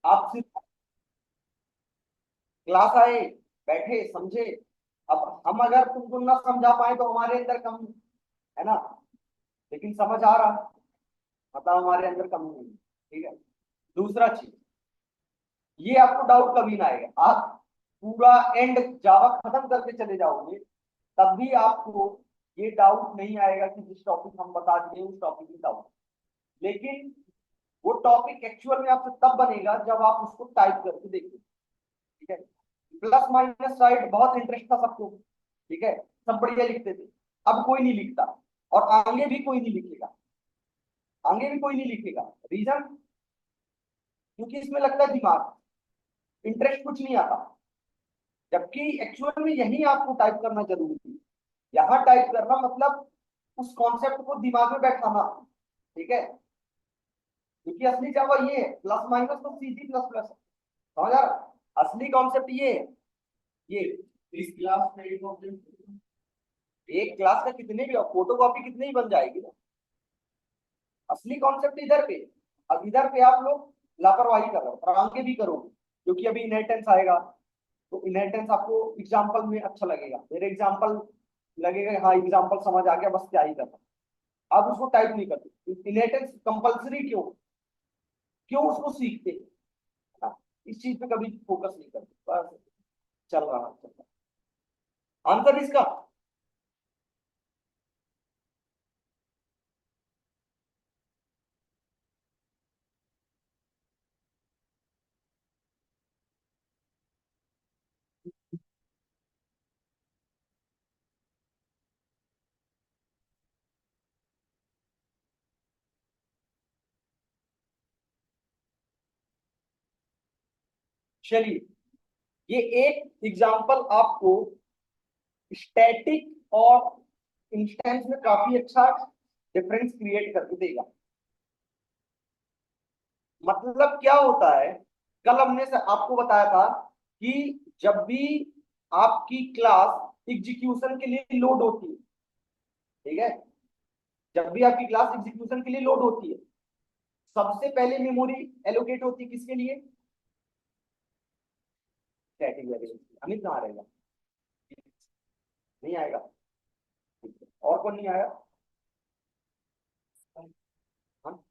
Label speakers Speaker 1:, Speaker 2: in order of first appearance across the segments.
Speaker 1: आप सिर्फ क्लास आए, बैठे, समझे। अब हम अगर तुमको ना समझा पाए तो हमारे अंदर कम है ना, लेकिन समझ आ रहा, मतलब हमारे अंदर कमी नहीं है। ठीक है। दूसरा चीज, ये आपको डाउट कभी ना आएगा, आप पूरा एंड जावा खत्म करके चले जाओगे तब भी आपको ये डाउट नहीं आएगा कि जिस टॉपिक हम बता दिए उस टॉपिक में डाउट। लेकिन वो टॉपिक एक्चुअल में आपसे तब बनेगा जब आप उसको टाइप करके देखिए। ठीक है। प्लस माइनस साइड बहुत इंटरेस्ट था सबको। ठीक है। सब बढ़िया लिखते थे। अब कोई नहीं लिखता, और आगे भी कोई नहीं लिखेगा। आगे भी कोई नहीं लिखेगा। रीजन, क्योंकि इसमें लगता है दिमाग, इंटरेस्ट कुछ नहीं आता। जबकि एक्चुअल में यही आपको टाइप करना जरूरी है। यहाँ टाइप करना मतलब उस कॉन्सेप्ट को दिमाग में बैठाना। ठीक है। क्योंकि असली जावा ये है, प्लस माइनस तो सीधी प्लस प्लस, समझ आ रहा? असली कॉन्सेप्ट ये है। ये इस क्लास में एक क्लास का कितने भी फोटो कॉपी कितने ही बन जाएगी ना। असली कॉन्सेप्ट इधर पे। अब इधर पे आप लोग लापरवाही कर रहे हो और आगे भी करोगे, क्योंकि अभी इनहेरिटेंस आएगा। तो इनहेरिटेंस आपको एग्जाम्पल में अच्छा लगेगा, मेरे एग्जाम्पल लगेगा हाँ एग्जाम्पल समझ आ गया, बस क्या ही करना। आप उसको टाइप नहीं करते। इनहेरिटेंस कंपलसरी क्यों, क्यों उसको सीखते हैं? हाँ, इस चीज पे कभी फोकस नहीं करते, बस चल रहा। आंसर इसका। चलिए, ये एक एग्जाम्पल आपको स्टैटिक और इंस्टेंस में काफी अच्छा डिफरेंस क्रिएट करके देगा। मतलब क्या होता है, कल हमने से आपको बताया था कि जब भी आपकी क्लास एग्जीक्यूशन के लिए लोड होती है, ठीक है, जब भी आपकी क्लास एग्जीक्यूशन के लिए लोड होती है, सबसे पहले मेमोरी एलोकेट होती है किसके लिए? Static variable. अमित कहाँ रहेगा? नहीं आएगा? ठीक है। और कौन नहीं आया? हाँ?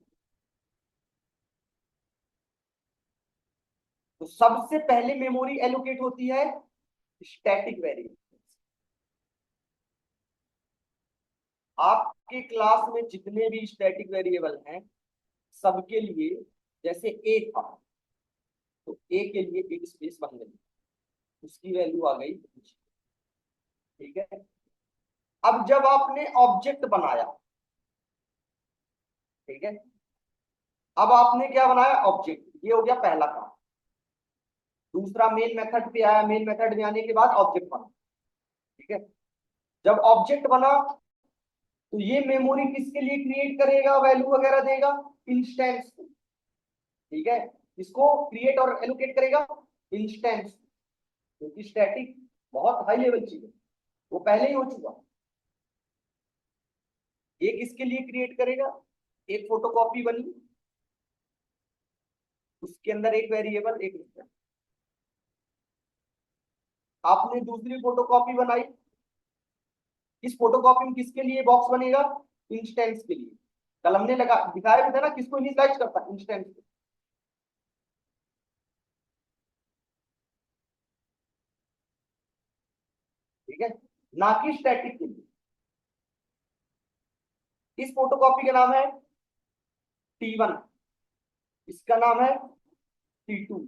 Speaker 1: तो सबसे पहले मेमोरी एलोकेट होती है स्टैटिक वेरिएबल। आपके क्लास में जितने भी स्टैटिक वेरिएबल हैं सबके लिए, जैसे ए था तो ए के लिए एक स्पेस बन गई, उसकी वैल्यू आ गई। ठीक है। अब जब आपने ऑब्जेक्ट बनाया, ठीक है, अब आपने क्या बनाया? ऑब्जेक्ट। ये हो गया पहला काम। दूसरा, मेन मेथड पे आया, मेन मेथड में आने के बाद ऑब्जेक्ट बना। ठीक है। जब ऑब्जेक्ट बना तो ये मेमोरी किसके लिए क्रिएट करेगा, वैल्यू वगैरह देगा? इंस्टेंस को। ठीक है। इसको क्रिएट और एलोकेट करेगा इंस्टेंस, क्योंकि स्टैटिक बहुत हाई लेवल चीज है, वो पहले ही हो चुका। ये किसके लिए क्रिएट करेगा? एक फोटोकॉपी बनी, उसके अंदर एक वेरिएबल एक इंस्टेंस। आपने दूसरी फोटोकॉपी बनाई, इस फोटोकॉपी में किसके लिए बॉक्स बनेगा? इंस्टेंस के लिए। कल हमने लगा दिखाया भी था ना किसको इनिशियलाइज करता? इंस्टेंस। ठीक है। ना कि स्टैटिक के लिए। इस फोटोकॉपी का नाम है T1, इसका नाम है T2,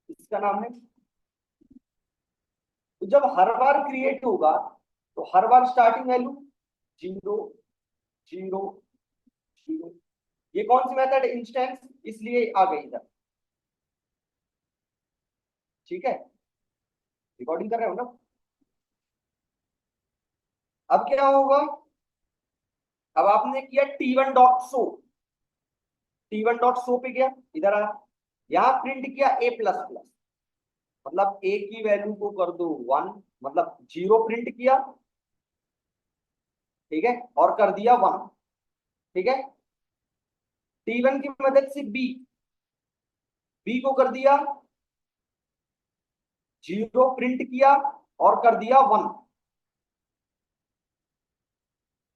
Speaker 1: इसका नाम है। तो जब हर बार क्रिएट होगा तो हर बार starting value zero zero zero. ये कौन सी मेथड? इंस्टेंस, इसलिए आ गई इधर। ठीक है। रिकॉर्डिंग कर रहे हो ना? अब क्या होगा? अब आपने किया T1 dot show, T1 dot show पे गया, इधर आया, यहाँ प्रिंट किया ए प्लस प्लस, मतलब ए की वैल्यू को कर दो वन, मतलब जीरो प्रिंट किया। ठीक है। और कर दिया वन। ठीक है। T1 की मदद से बी, बी को कर दिया 0 प्रिंट किया और कर दिया 1।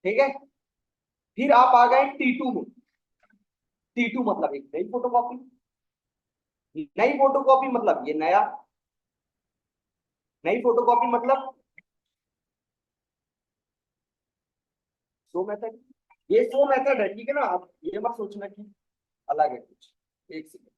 Speaker 1: ठीक है, फिर आप आ गए T2 में। T2 मतलब एक नई फोटोकॉपी, नई फोटोकॉपी मतलब ये नया, नई फोटोकॉपी मतलब शो मेथड। ये शो मेथड है, ठीक है ना। आप ये मत सोचना कि अलग है कुछ। एक सेकंड।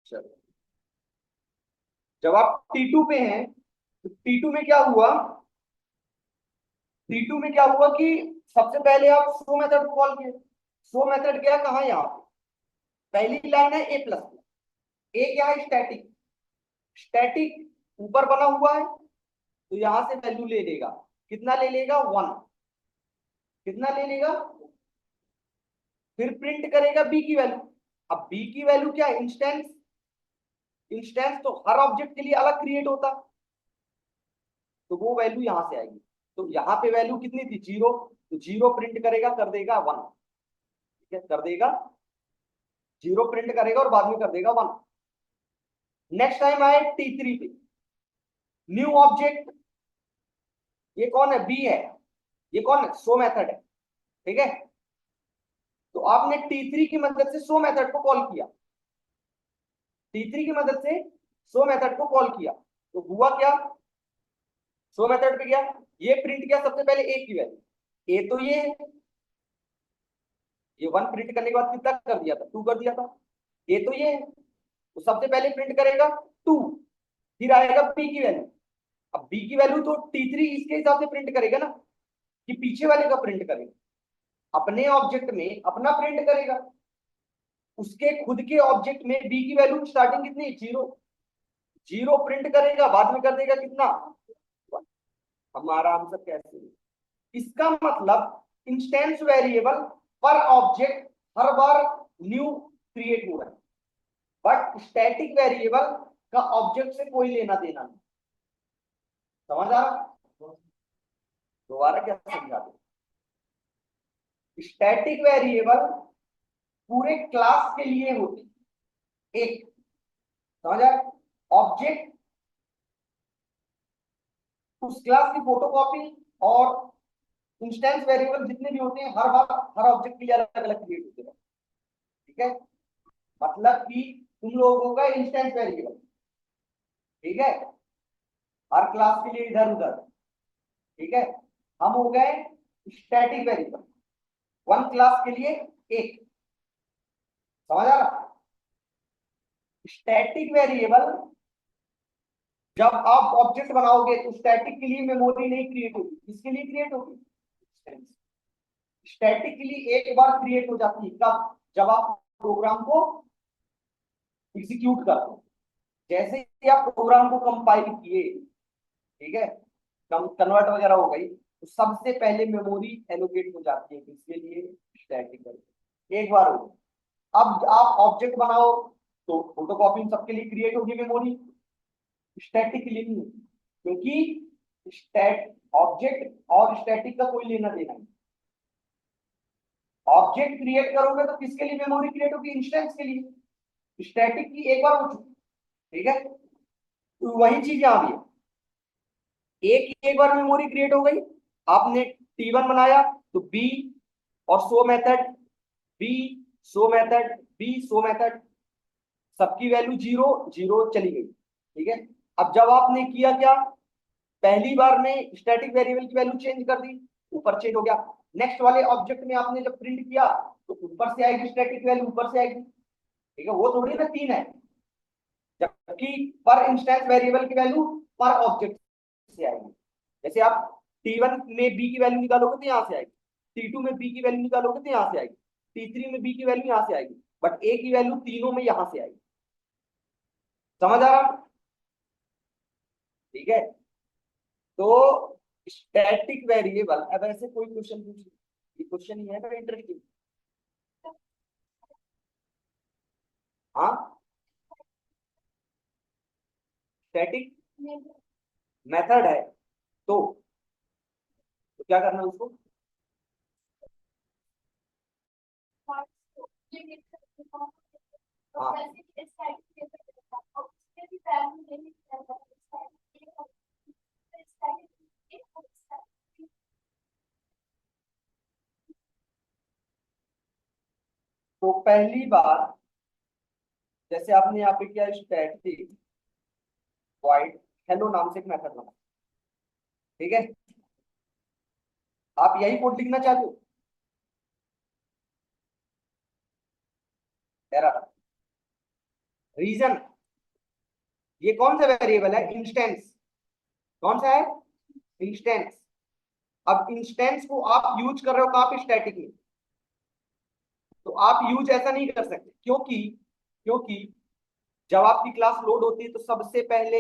Speaker 1: चलो, जब आप T2 पे हैं तो T2 में क्या हुआ, T2 में क्या हुआ कि सबसे पहले आप शो मेथड कॉल किए। शो मेथड क्या, कहा यहाँ पे पहली लाइन है ए प्लस। ए क्या है, स्टैटिक। स्टैटिक ऊपर बना हुआ है तो यहां से वैल्यू ले लेगा। कितना ले लेगा, 1। कितना ले लेगा, फिर प्रिंट करेगा बी की वैल्यू। अब बी की वैल्यू क्या है, इंस्टेंस। इंस्टेंस तो हर ऑब्जेक्ट के लिए अलग क्रिएट होता, तो वो वैल्यू यहां से आएगी। तो यहाँ पे वैल्यू कितनी थी, 0, तो 0 प्रिंट करेगा, कर देगा 1। ठीक है, कर देगा 0 प्रिंट करेगा और बाद में कर देगा 1। नेक्स्ट टाइम आए T3 पे, न्यू ऑब्जेक्ट। ये कौन है, बी है। ये कौन है, शो मेथड है। ठीक है, तो आपने T3 की मदद से शो मेथड को कॉल किया। T3 की मदद से शो मेथड को कॉल किया तो हुआ क्या, शो मेथड पे गया, ये प्रिंट किया सबसे पहले ए की वैल्यू। ए तो ये है, ये 1 प्रिंट करने के बाद कितना कर दिया था, 2 कर दिया था। ए तो ये है, तो सबसे पहले प्रिंट करेगा 2, फिर आएगा बी की वैल्यू। अब बी की वैल्यू तो T3 इसके हिसाब से प्रिंट करेगा ना, कि पीछे वाले का प्रिंट करेगा। अपने ऑब्जेक्ट में अपना प्रिंट करेगा, उसके खुद के ऑब्जेक्ट में बी की वैल्यू स्टार्टिंग कितनी, 0। 0 प्रिंट करेगा, बाद में कर देगा कितना, हमारा आंसर कैसे। इसका मतलब इंस्टेंस वेरिएबल पर ऑब्जेक्ट हर बार न्यू क्रिएट हो रहा है, बट स्टैटिक वेरिएबल का ऑब्जेक्ट से कोई लेना देना नहीं। समझ आ रहा, दोबारा क्या समझा दो। स्टैटिक वेरिएबल पूरे क्लास के लिए होती, एक, समझ आए, ऑब्जेक्ट उस क्लास की फोटोकॉपी और इंस्टेंस वेरिएबल जितने भी होते हैं हर बार हर ऑब्जेक्ट के लिए अलग अलग क्रिएट होते हैं। ठीक है, मतलब कि तुम लोगों का इंस्टेंस वेरिएबल, ठीक है, हर क्लास के लिए इधर उधर। ठीक है, हम हो गए स्टैटिक वेरिएबल, 1 क्लास के लिए एक। समझ आ रहा, स्टैटिक वेरिएबल जब आप ऑब्जेक्ट बनाओगे तो स्टैटिक के लिए मेमोरी नहीं क्रिएट होगी, किसके लिए क्रिएट होगी, स्टैटिक के लिए एक बार क्रिएट हो जाती है, कब, जब आप प्रोग्राम को एग्जीक्यूट करते हो। जैसे ही आप प्रोग्राम को कंपाइल किए, ठीक है, कन्वर्ट वगैरह हो गई, तो सबसे पहले मेमोरी एलोकेट हो जाती है किसके लिए, स्टैटिक। एक बार हो, अब आप ऑब्जेक्ट बनाओ तो फोटोकॉपी सबके लिए क्रिएट होगी मेमोरी, स्टैटिक के लिए नहीं, क्योंकि स्टैट ऑब्जेक्ट और स्टैटिक का कोई लेना देना नहीं। ऑब्जेक्ट क्रिएट करोगे तो किसके लिए मेमोरी क्रिएट होगी, इंस्टेंस के लिए। स्टैटिक की एक बार हो चुकी, ठीक है, तो वही चीज यहां भी है। एक बार मेमोरी क्रिएट हो गई, आपने T1 बनाया तो बी और show method, B show method, B show method, सबकी वैल्यू जीरो जीरो चली गई, ठीक है। अब जब आपने किया क्या, पहली बार में स्टैटिक वेरिएबल की वैल्यू चेंज कर दी, ऊपर चेंज हो गया। नेक्स्ट वाले ऑब्जेक्ट में आपने जब प्रिंट किया तो ऊपर से आएगी स्टैटिक वैल्यू, ऊपर से आएगी, ठीक है। वो थोड़ी ना तीन है, जबकि पर इंस्टेंस वेरिएबल की वैल्यू पर ऑब्जेक्ट से आएगी। जैसे आप T1 में बी की वैल्यू निकालोगे तो यहाँ से आएगी, T2 में बी की वैल्यू निकालोगे तो यहाँ से आएगी, T3 में बी की वैल्यू यहाँ से आएगी, बट ए की वैल्यू तीनों में यहाँ से आएगी। समझ आ रहा, ठीक है। तो स्टैटिक वेरिएबल, अब ऐसे कोई क्वेश्चन पूछ, ये क्वेश्चन ही है ना इंटरेस्टिंग। हाँ, स्टैटिक मेथड है, तो क्या करना है उसको, हाँ। तो पहली बार जैसे आपने यहाँ पे किया स्टैटिक वॉइड हेलो नाम से एक मेथड बना, ठीक है। आप यही कोड लिखना चाहते हो, एरर रीजन, ये कौन सा वेरिएबल है, इंस्टेंस, कौन सा है, इंस्टेंस। अब इंस्टेंस को आप यूज कर रहे हो कहाँ पे, स्टैटिक में, तो आप यूज ऐसा नहीं कर सकते, क्योंकि क्योंकि जब आपकी क्लास लोड होती है तो सबसे पहले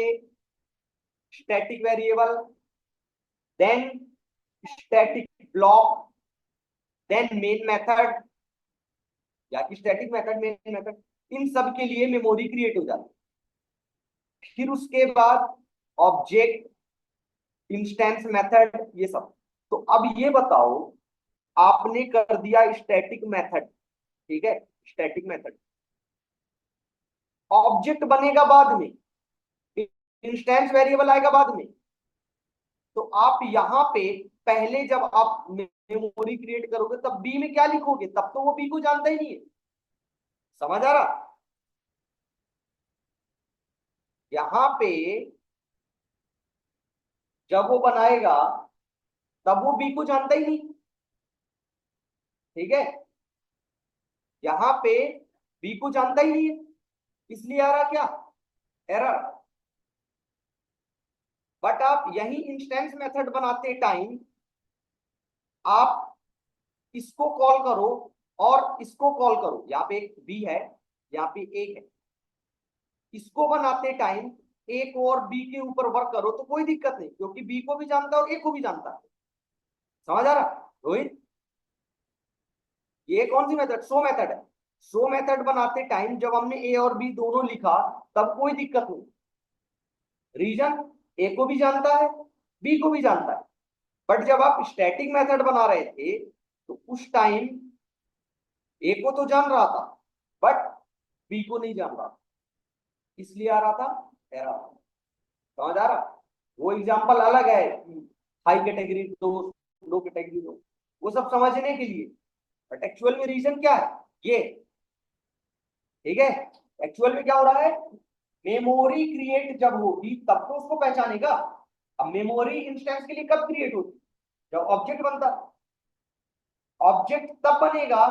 Speaker 1: static variable, then static block, then main method, या कि स्टैटिक मेथड मेन मेथड, इन सब के लिए मेमोरी क्रिएट हो जाती है। फिर उसके बाद ऑब्जेक्ट, इंस्टेंस मेथड, ये सब। तो अब ये बताओ, आपने कर दिया स्टैटिक मेथड, ठीक है, स्टैटिक मेथड, ऑब्जेक्ट बनेगा बाद में, इंस्टेंस वेरिएबल आएगा बाद में। तो आप यहां पे पहले जब आप मेमोरी क्रिएट करोगे तब बी में क्या लिखोगे, तब तो वो बी को जानता ही नहीं है। समझ आ रहा, यहां पे जब वो बनाएगा तब वो बी को जानता ही नहीं, ठीक है। यहां पे बी को जानता ही नहीं है, इसलिए आ रहा क्या, एरर। बट आप यही इंस्टेंस मेथड बनाते टाइम आप इसको कॉल करो और इसको कॉल करो, यहाँ पे एक बी है, यहाँ पे ए है, इसको बनाते टाइम ए को और बी के ऊपर वर्क करो तो कोई दिक्कत नहीं, क्योंकि बी को भी जानता है और ए को भी जानता है। समझ आ रहा रोहित, ये कौन सी मेथड, शो मेथड है। शो मेथड बनाते टाइम जब हमने ए और बी दोनों लिखा तब कोई दिक्कत नहीं, रीजन ए को भी जानता है, बी को भी जानता है। बट जब आप स्टैटिक मेथड बना रहे थे तो उस टाइम ए को तो जान रहा था बट बी को नहीं जान रहा, इसलिए आ रहा था एरर। समझ आ रहा, वो एग्जांपल अलग है, हाई कैटेगरी दो, लो कैटेगरी दो, वो सब समझने के लिए। बट एक्चुअल में रीजन क्या है ये, ठीक है। एक्चुअल में क्या हो रहा है, मेमोरी क्रिएट जब होगी तब तो उसको पहचानेगा। अब मेमोरी इंस्टेंस के लिए कब क्रिएट होती, जब ऑब्जेक्ट बनता, ऑब्जेक्ट तब बनेगा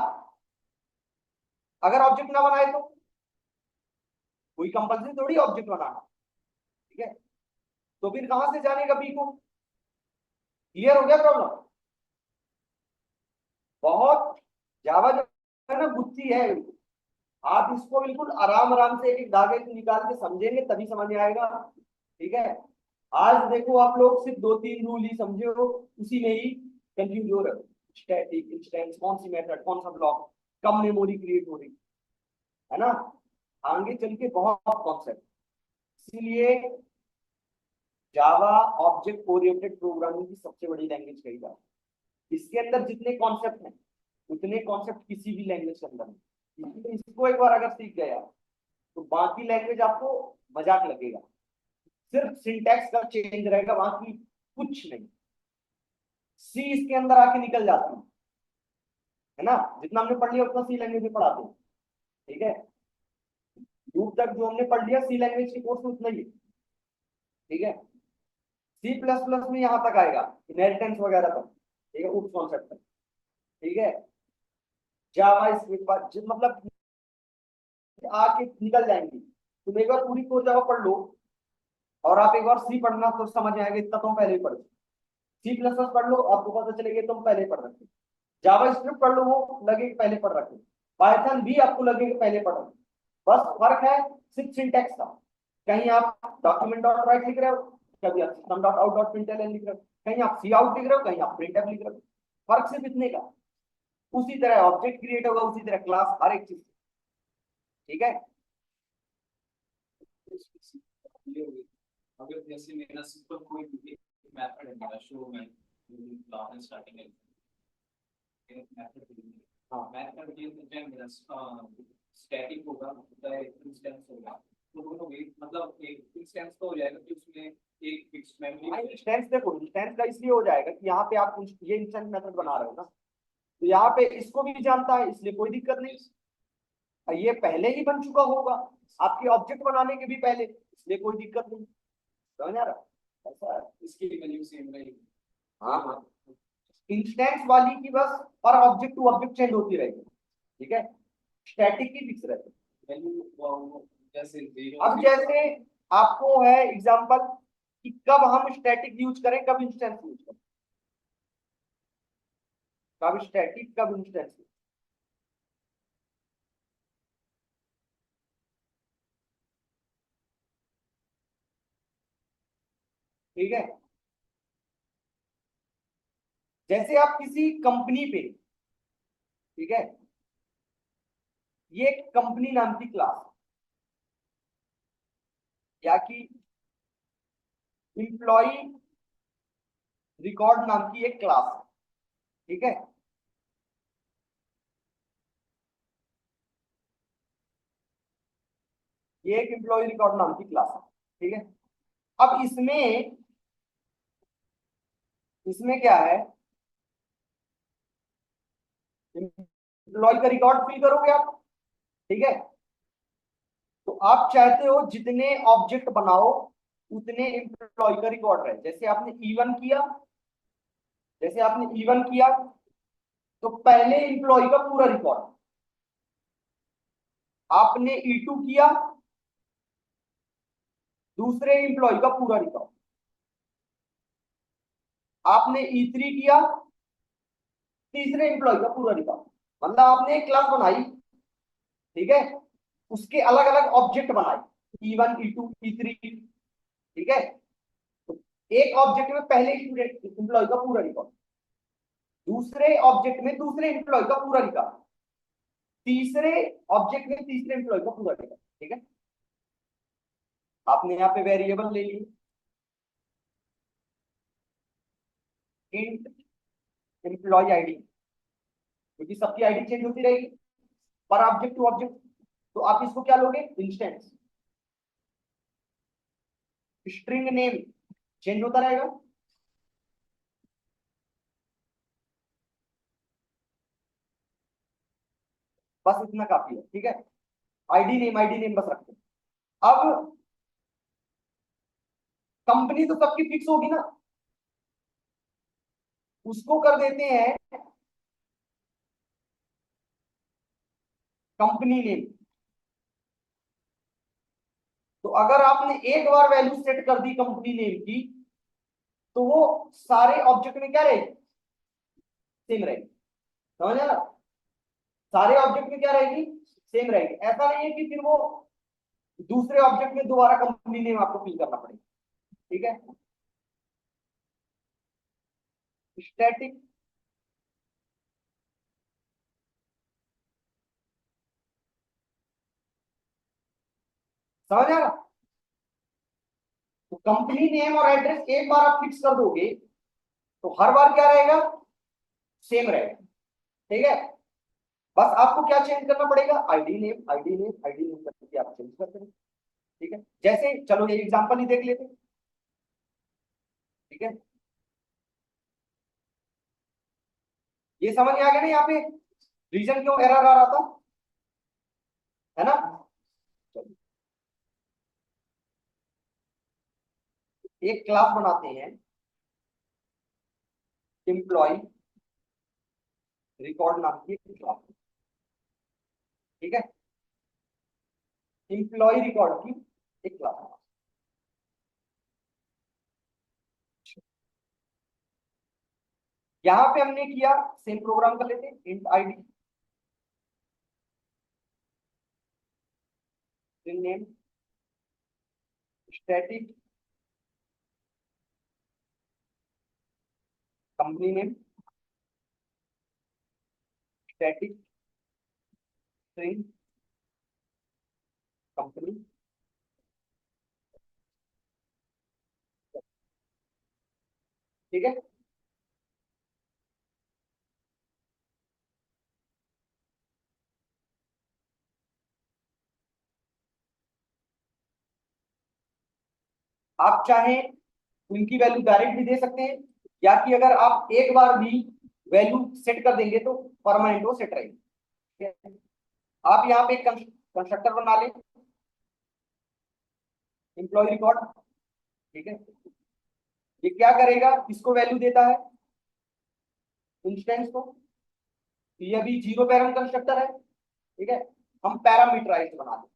Speaker 1: अगर ऑब्जेक्ट ना बनाए तो, कोई कंपल्सरी थोड़ी ऑब्जेक्ट बनाना, ठीक है। तो फिर कहां से जानेगा बी को, क्लियर हो गया प्रॉब्लम। बहुत जावा जो है ना बुद्धि है, आप इसको बिल्कुल आराम आराम से एक एक धागे से निकाल के समझेंगे तभी समझ में आएगा, ठीक है। आज देखो आप लोग सिर्फ दो तीन रूल ही समझे हो, उसी में ही कंफ्यूज हो रहे हो, स्टैटिक इंस्टेंस, कौन सी मेथड, कौन सा ब्लॉक, कब मेमोरी क्रिएट हो रही है ना। आगे चल के बहुत कॉन्सेप्ट, इसीलिए जावा ऑब्जेक्ट ओरिएंटेड प्रोग्रामिंग की सबसे बड़ी लैंग्वेज कही जाती है। इसके अंदर जितने कॉन्सेप्ट हैं उतने कॉन्सेप्ट किसी भी लैंग्वेज के अंदर नहीं, इसलिए इसको एक बार अगर सीख गया तो बाकी लैंग्वेज आपको मजाक लगेगा, सिर्फ सिंटैक्स का चेंज रहेगा, बाकी कुछ नहीं। सी इसके अंदर आके निकल जाती है ना, जितना हमने पढ़ लिया उतना सी लैंग्वेज में पढ़ाते हैं, ठीक है। रूट तक जो हमने पढ़ लिया सी लैंग्वेज के कोर्स में उतना ही है, ठीक है। सी प्लस प्लस में यहाँ तक आएगा इनहेरिटेंस वगैरह तक, ठीक है, उस कॉन्सेप्ट तक, ठीक है। जावा स्क्रिप्ट मतलब आके निकल जाएंगी। तुम एक बार पूरी कोर जावा पढ़ लो और आप एक बार सी पढ़ना तो समझ में आएगा, इतना तुम पहले ही पढ़, सी प्लस प्लस पढ़ लो आपको पता चलेगा तुम पहले ही पढ़ रखे। जावा स्क्रिप्ट पढ़ लो वो लगे कि पहले पढ़ रखे, पाइथन भी आपको लगे कि पहले पढ़ रखे, बस फर्क है सिर्फ सिंटैक्स का। कहीं आप डॉक्यूमेंट डॉट राइट लिख रहे हो, कभी आप system dot out dot println लिख रहे हो, कहीं आप सी आउट लिख रहे हो, कहीं आप प्रिंटफ लिख रहे हो, फर्क सिर्फ इतने का। उसी तरह ऑब्जेक्ट क्रिएट होगा, उसी तरह क्लास, हर एक चीज, ठीक है।
Speaker 2: अगर जैसे मेरा सिंपल कोई भी मेथड है, मेरा शो में क्लास स्टार्टिंग है, मेथड हाँ मेथड ये तो मेरा स्टैटिक होगा, इंस्टेंस होगा, तो दोनों भी मतलब एक इंस्टेंस तो हो जाएगा कि उसमें एक फिक्स मेमोरी।
Speaker 1: इंस्टेंस देखो, इंस्टेंस का इसलिए हो जाएगा कि यहाँ पे आप ये इंस्टेंस मेथड बना रहे हो ना, तो यहाँ पे इसको भी जानता है इसलिए कोई दिक्कत नहीं, ये पहले ही बन चुका होगा आपके ऑब्जेक्ट बनाने के भी पहले, इसलिए कोई दिक्कत नहीं, समझ आ रहा ऐसा।
Speaker 2: इसकी वैल्यू सेम रहेगी।
Speaker 1: हाँ हाँ, इंस्टेंस वाली की बस और ऑब्जेक्ट टू ऑब्जेक्ट चेंज होती रहेगी, ठीक है, स्टैटिक की फिक्स रहती है
Speaker 2: वैल्यू। जैसे
Speaker 1: अब जैसे आपको है एग्जांपल कि कब हम स्टैटिक यूज करें, कब इंस्टेंस यूज करें, कब स्टैटिक कब इंस्टेंस। ठीक है, जैसे आप किसी कंपनी पे, ठीक है, ये कंपनी नाम की क्लास या कि इंप्लॉय रिकॉर्ड नाम की एक क्लास, ठीक है। ये एक इंप्लॉय रिकॉर्ड नाम की क्लास है, ठीक है। अब इसमें इसमें क्या है, एम्प्लॉय का रिकॉर्ड फिल करोगे आप, ठीक है। तो आप चाहते हो जितने ऑब्जेक्ट बनाओ उतने एम्प्लॉय का रिकॉर्ड रहे। जैसे आपने E1 किया, जैसे आपने E1 किया तो पहले एम्प्लॉय का पूरा रिकॉर्ड, आपने E2 किया दूसरे एम्प्लॉय का पूरा रिकॉर्ड, आपने E3 किया तीसरे एम्प्लॉय का पूरा रिकॉर्ड। मतलब आपने एक क्लास बनाई, ठीक है, उसके अलग अलग ऑब्जेक्ट बनाए, E1 E2 E3, ठीक है। तो एक ऑब्जेक्ट में पहले एम्प्लॉय का पूरा रिकॉर्ड, दूसरे ऑब्जेक्ट में दूसरे एम्प्लॉय का पूरा रिकॉर्ड, तीसरे ऑब्जेक्ट में तीसरे एम्प्लॉय का पूरा रिकॉर्ड, ठीक है। आपने यहाँ पे वेरिएबल ले ली इंट एम्प्लॉय आईडी, क्योंकि सबकी आईडी चेंज होती रहेगी पर ऑब्जेक्ट टू ऑब्जेक्ट, तो आप इसको क्या लोगे, इंस्टेंस। स्ट्रिंग नेम चेंज होता रहेगा, बस इतना काफी है, ठीक है। आईडी नेम बस रखते हैं। अब कंपनी तो सबकी फिक्स होगी ना, उसको कर देते हैं कंपनी नेम। तो अगर आपने एक बार वैल्यू सेट कर दी कंपनी नेम की तो वो सारे ऑब्जेक्ट में क्या रहेगी, सेम रहेगी, समझ आया। सारे ऑब्जेक्ट में क्या रहेगी, सेम रहेगी। ऐसा नहीं है कि फिर वो दूसरे ऑब्जेक्ट में दोबारा कंपनी नेम आपको फिल करना पड़ेगा, ठीक है। स्टैटिक समझ आया। तो कंपनी नेम और एड्रेस एक बार आप फिक्स कर दोगे तो हर बार क्या रहेगा, सेम रहेगा, ठीक है। बस आपको क्या चेंज करना पड़ेगा, आईडी नेम करके आप चेंज कर देंगे, ठीक है। जैसे चलो ये एग्जांपल ही देख लेते हैं, ठीक है। ये समझ में आ गया ना यहाँ पे रीजन क्यों एरर आ रहा था, है ना। चलो एक क्लास बनाते हैं एम्प्लॉय रिकॉर्ड नाम की क्लास, ठीक है, एम्प्लॉय रिकॉर्ड की एक क्लास। यहां पे हमने किया सेम प्रोग्राम कर लेते हैं, int ID string name static company name static string company, ठीक है। आप चाहें उनकी वैल्यू डायरेक्ट भी दे सकते हैं, या कि अगर आप एक बार भी वैल्यू सेट कर देंगे तो परमानेंट वो सेट रहेगी, ठीक है। आप यहाँ पे एक कंस्ट्रक्टर बना लें एम्प्लॉय रिकॉर्ड, ठीक है। ये क्या करेगा, किसको वैल्यू देता है, इंस्टेंस को। तो ये अभी जीरो पैरम कंस्ट्रक्टर है, ठीक है। हम पैरामीटराइज बना दें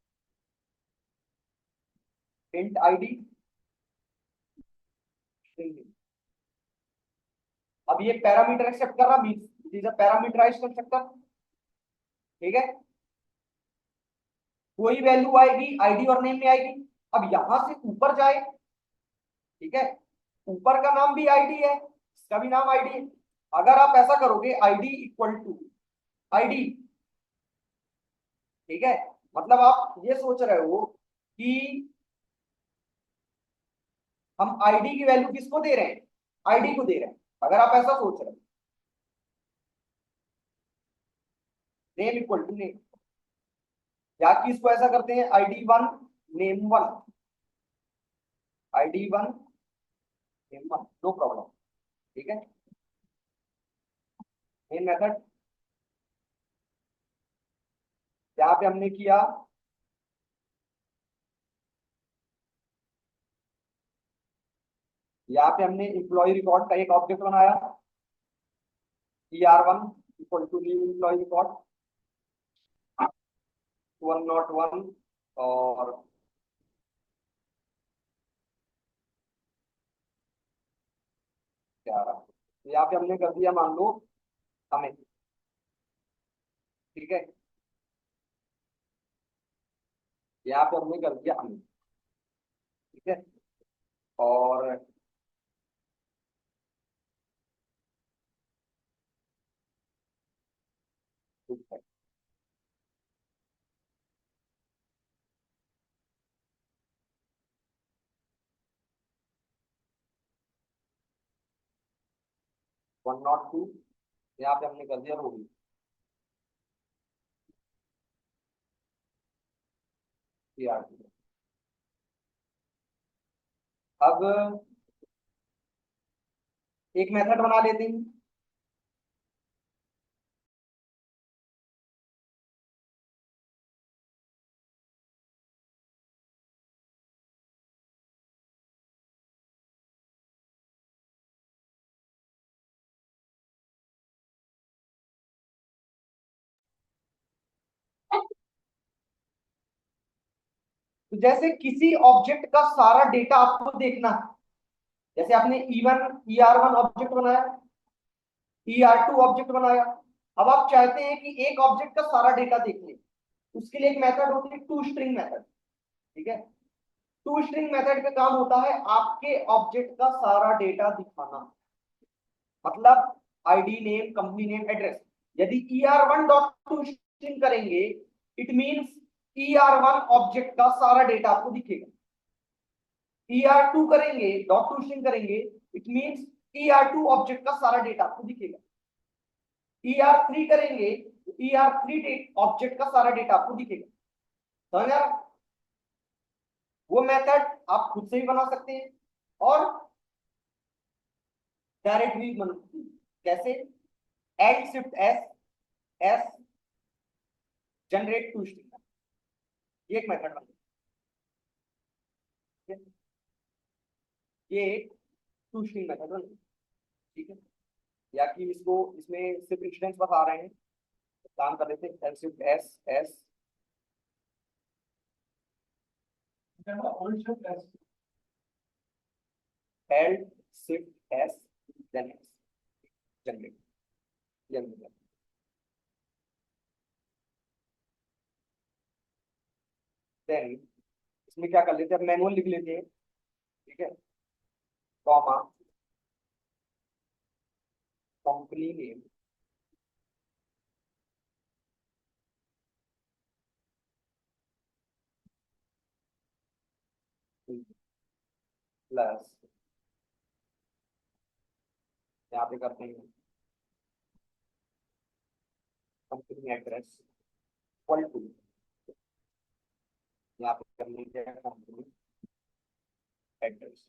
Speaker 1: इंट आईडी, अब ये पैरामीटर एक्सेप्ट कर रहा means it is a parameterize constructor, ठीक है। कोई वैल्यू आएगी आईडी और नेम में आएगी। अब यहां से ऊपर जाए, ठीक है, ऊपर का नाम भी आईडी है, इसका भी नाम आईडी है। अगर आप ऐसा करोगे आईडी इक्वल टू आईडी, ठीक है, मतलब आप ये सोच रहे हो कि हम आईडी की वैल्यू किसको दे रहे हैं, आईडी को दे रहे हैं। अगर आप ऐसा सोच रहे हो नेम इक्वल टू नेम, या कि इसको ऐसा करते हैं ID one name one, ID one name one, no problem, ठीक है। मेन मेथड यहाँ पे हमने किया यहाँ पे हमने एम्प्लॉय रिकॉर्ड का एक ऑब्जेक्ट बनाया er1 equal to new employee record 101 और क्या रहा, यहाँ पे हमने कर दिया मान लो हमें, ठीक है। यहाँ पे हमने कर दिया हमें, ठीक है। और ठीक है, 102 यहाँ पे हमने कर दिया रोगी, अब एक मेथड बना लेते हैं, तो जैसे किसी ऑब्जेक्ट का सारा डेटा आपको देखना है, जैसे आपने er1 ऑब्जेक्ट बनाया, er2 ऑब्जेक्ट बनाया। अब आप चाहते हैं कि एक ऑब्जेक्ट का सारा डेटा देख ले, उसके लिए एक मेथड होती है टू स्ट्रिंग मेथड, ठीक है। टू स्ट्रिंग मेथड का काम होता है आपके ऑब्जेक्ट का सारा डेटा दिखाना, मतलब ID name company name address. यदि er1 डॉट टू स्ट्रिंग करेंगे इट मींस er1 ऑब्जेक्ट का सारा डेटा आपको दिखेगा। er2 करेंगे डॉट टू स्ट्रिंग करेंगे इट मींस er2 ऑब्जेक्ट का सारा डेटा आपको दिखेगा। er3 करेंगे er3 ऑब्जेक्ट का सारा डेटा आपको दिखेगा। समझ आ रहा? वो मेथड आप खुद से भी बना सकते हैं और डायरेक्ट भी बन, कैसे, add shift S S generate to string, ये एक मेथड बन, ये एक टू स्ट्रिंग मेथड है, ठीक है। या कि इसको इसमें सिर्फ इंस्टेंस बता रहे हैं, काम कर देते हैं सिर्फ एस एस एल सिर्फ S then S generate generate. Then इसमें क्या कर लेते हैं, मैनुअल लिख लेते हैं, ठीक है, कॉमा कंपनी नेम प्लस यहाँ पे करते हैं कंपनी एड्रेस इक्वल टू, यहाँ पे कर लीजिए कंपनी एड्रेस।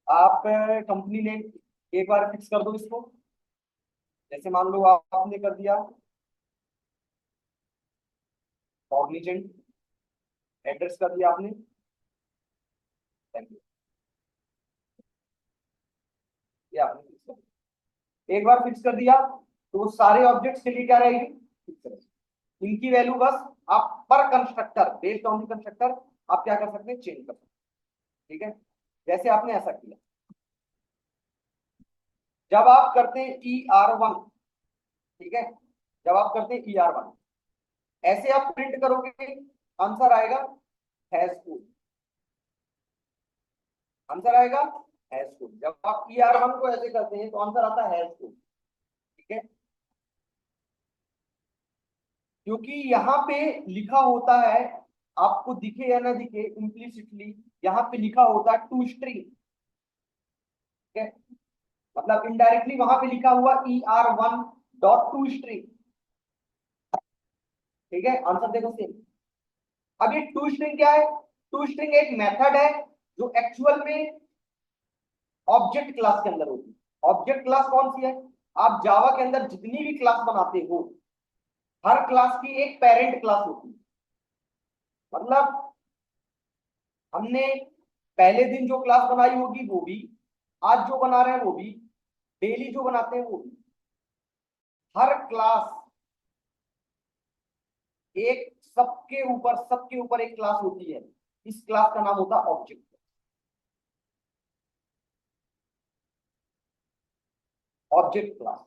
Speaker 1: आप कंपनी नेम एक बार फिक्स कर दो इसको, जैसे मान लो आपने कर दिया कॉग्निजेंट, एड्रेस कर दिया आपने, thank you, ये आपने फिक्स कर दिया। एक बार फिक्स कर दिया तो वो सारे ऑब्जेक्ट्स के लिए क्या रहेगी, फिक्स रहेगी। इनकी वैल्यू बस आप पर constructor based on the constructor आप क्या कर सकते हैं, चेंज कर सकते हैं, ठीक है। जैसे आपने ऐसा किया, जब आप करते हैं ER1, ठीक है, जब आप करते हैं ER1 ऐसे आप प्रिंट करोगे, आंसर आएगा हैज टू, आंसर आएगा हैज टू। जब आप ER1 को ऐसे करते हैं तो आंसर आता है हैज टू, ठीक है। क्योंकि यहाँ पे लिखा होता है, आपको दिखे या ना दिखे इम्प्लिसिटली यहाँ पे लिखा होता है टू स्ट्रिंग, ठीक है, मतलब इनडायरेक्टली वहां पे लिखा हुआ ER1 डॉट टू स्ट्रिंग, ठीक है। आंसर देखो सेम। अब ये टू स्ट्रिंग क्या है, टू स्ट्रिंग एक मेथड है जो एक्चुअल में ऑब्जेक्ट क्लास के अंदर होती है। ऑब्जेक्ट क्लास कौन सी है, आप जावा के अंदर जितनी भी क्लास बनाते हो हर क्लास की एक पेरेंट क्लास होती है। मतलब हमने पहले दिन जो क्लास बनाई होगी वो भी, आज जो बना रहे हैं वो भी, डेली जो बनाते हैं वो भी, हर क्लास एक सबके ऊपर एक क्लास होती है। इस क्लास का नाम होता है ऑब्जेक्ट, ऑब्जेक्ट क्लास।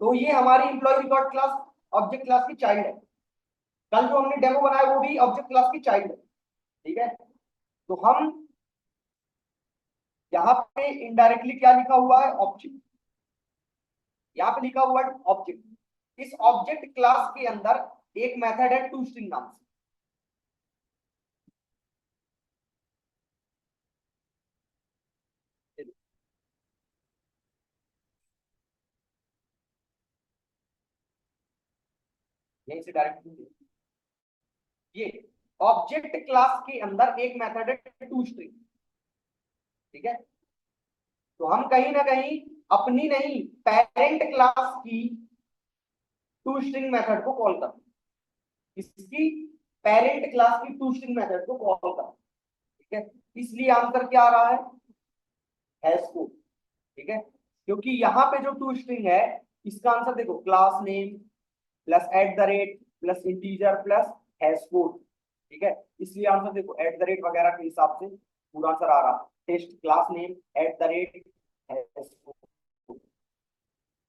Speaker 1: तो ये हमारी employee record class object class की चाइल्ड है। कल जो हमने डेमो बनाया वो भी ऑब्जेक्ट क्लास की चाइल्ड है, ठीक है। तो हम यहाँ पे इनडायरेक्टली क्या लिखा हुआ है, ऑब्जेक्ट, यहाँ पे लिखा हुआ है ऑब्जेक्ट। इस ऑब्जेक्ट क्लास के अंदर एक मेथड है टू स्ट्रिंग नाम से, यहीं से डायरेक्ट ये ऑब्जेक्ट क्लास के अंदर एक मेथड है टू स्ट्रिंग, ठीक है। तो हम कहीं ना कहीं अपनी नहीं पेरेंट क्लास की टू स्ट्रिंग मेथड को कॉल करते हैं, इसकी पेरेंट क्लास की टू स्ट्रिंग मेथड को कॉल करते हैं, ठीक है। इसलिए आंसर क्या आ रहा है को, ठीक है। क्योंकि यहाँ पे जो टू स्ट्रिंग है इसका आंसर देखो, class name plus eight the rate plus integer plus hash code, ठीक है। इसलिए आंसर देखो एट द रेट वगैरह के हिसाब से पूरा आंसर आ रहा है, test class name at the rate hash code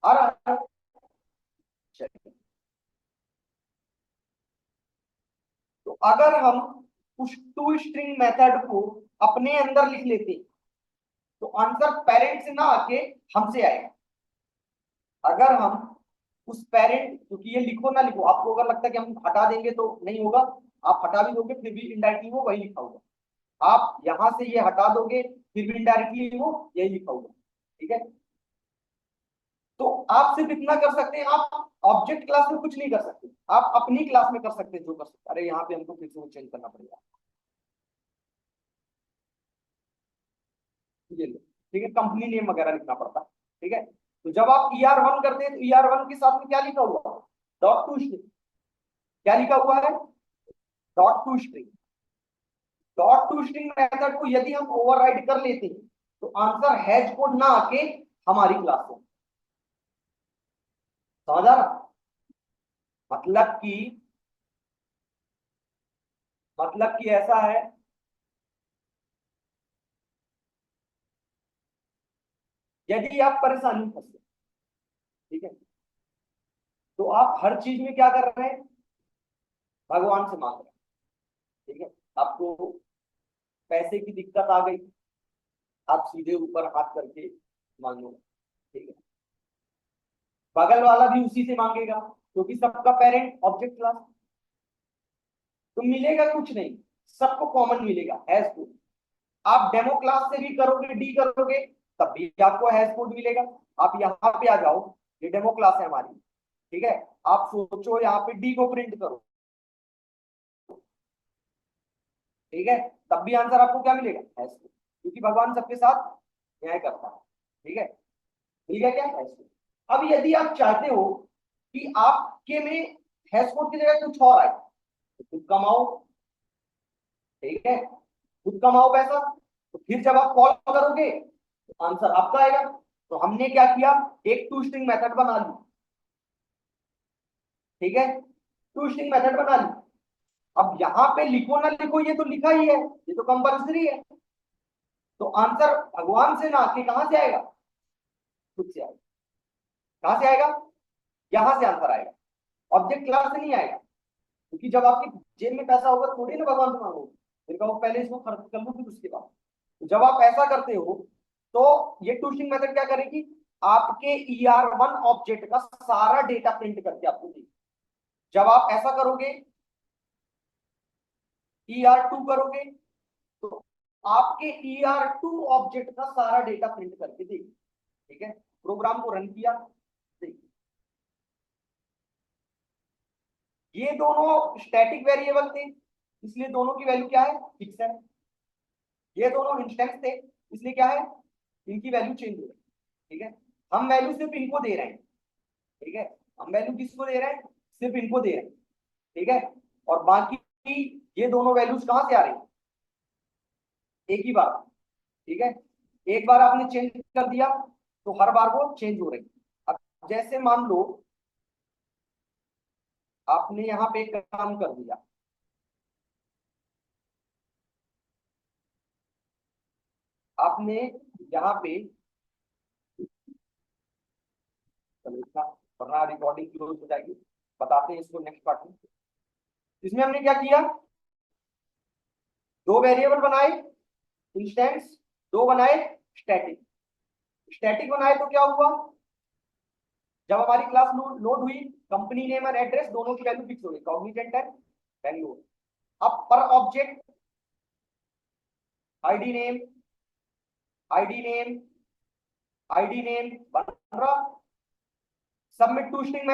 Speaker 1: आ रहा है। चलिए, तो अगर हम उस टू स्ट्रिंग मेथड को अपने अंदर लिख लेते तो आंसर पेरेंट से ना आके हमसे आएगा। अगर हम उस पेरेंट, क्योंकि ये लिखो ना लिखो, आपको अगर लगता है कि हम हटा देंगे तो नहीं होगा, आप हटा भी दोगे फिर भी इनडायरेक्टली वो वही लिखा होगा। आप यहां से ये हटा दोगे फिर भी इनडायरेक्टली वो यही लिखा होगा, ठीक है। तो आप सिर्फ इतना कर सकते हैं, आप ऑब्जेक्ट क्लास में कुछ नहीं कर सकते, आप अपनी क्लास में कर सकते हैं जो कर सकते। अरे यहाँ पे हमको फिर से वो चेंज करना पड़ेगा, ये लो, ठीक है, कंपनी नेम वगैरह लिखना पड़ता, ठीक है। तो जब आप ER1 करते हैं तो ER1 के साथ में क्या लिखा हुआ है? Dot to string. क्या लिखा हुआ है? Dot to string. Dot to string method को यदि हम ओवरराइड कर लेते हैं तो आंसर हैश कोड ना आके हमारी क्लास में। समझ आ रहा? मतलब कि ऐसा है, यदि आप परेशानी में फंसे, ठीक है, तो आप हर चीज में क्या कर रहे हैं? भगवान से मांग रहे हैं। ठीक है, आपको पैसे की दिक्कत आ गई, आप सीधे ऊपर हाथ करके मांगो। ठीक है, बगल वाला भी उसी से मांगेगा क्योंकि सबका पेरेंट ऑब्जेक्ट क्लास। तो मिलेगा कुछ नहीं, सबको कॉमन मिलेगा हैश कोड। आप डेमो क्लास से भी करोगे, डी करोगे, तब भी आपको हैश कोड मिलेगा। आप यहाँ पे आ जाओ, ये डेमो क्लास है हमारी, ठीक है, आप सोचो यहाँ पे डी को प्रिंट करो, ठीक है, तब भी आंसर आपको क्या मिलेगा? हैश कोड, क्योंकि भगवान सबके साथ न्याय करता है। ठीक है, ठीक है क्या? Hash code. अब यदि आप चाहते हो कि आपके में हैश कोड की जगह कुछ और आए, तो खुद कमाओ। ठीक है, खुद कमाओ पैसा। तो फिर जब आप कॉल करोगे तो आंसर आपका आएगा। तो हमने क्या किया, एक टू स्ट्रिंग मेथड बना ली। ठीक है, टू स्ट्रिंग मेथड बना ली। अब यहाँ पे लिखो ना लिखो, ये तो लिखा ही है, ये तो कंपल्सरी है। तो आंसर भगवान से ना आके कहां से आएगा? खुद से आएगा। कहां से आएगा? यहां से आंसर आएगा, ऑब्जेक्ट क्लास से नहीं आएगा। क्योंकि जब आपकी जेब में पैसा होगा थोड़ी ना भगवान से मांगोगे, फिर कहो पहले इसको खर्च कर लो फिर उसके बाद। तो जब आप ऐसा करते हो तो ये टू स्ट्रिंग मेथड क्या करेगी? आपके ER1 ऑब्जेक्ट का सारा डेटा प्रिंट करके आपको देगी। जब आप ऐसा करोगे, ER2 करोगे, तो आपके ER2 ऑब्जेक्ट का सारा डेटा प्रिंट करके देगी। ठीक है, प्रोग्राम को रन किया, देखिए ये दोनों स्टैटिक वेरिएबल थे, इसलिए दोनों की वैल्यू क्या है? फिक्स है। ये दोनों इंस्टेंस थे, इसलिए क्या है? इनकी वैल्यू चेंज हो रही है। ठीक है, हम वैल्यू सिर्फ इनको दे रहे हैं। ठीक है, हम वैल्यू किसको दे रहे हैं? सिर्फ इनको दे रहे हैं। ठीक है, और बाकी ये दोनों वैल्यूज कहां से आ रही है? एक ही बार। ठीक है, एक बार आपने चेंज कर दिया तो हर बार वो चेंज हो रही है। अब जैसे मान लो आपने यहाँ पे एक काम कर दिया, आपने यहाँ पे, चलो इसका वरना रिकॉर्डिंग क्लोज हो जाएगी, बताते हैं इसको नेक्स्ट पार्ट में। इसमें हमने क्या किया, दो वेरिएबल बनाए इंस्टेंस, दो बनाए स्टैटिक। स्टैटिक बनाए तो क्या हुआ, जब हमारी क्लास लोड हुई, कंपनी नेम और एड्रेस दोनों की वैल्यू फिक्स हो गई, कॉग्निजेंट है वैल्यू। अब पर object ID name, ID name, ID name बन रहा, सबमिट टू स्ट्रिंग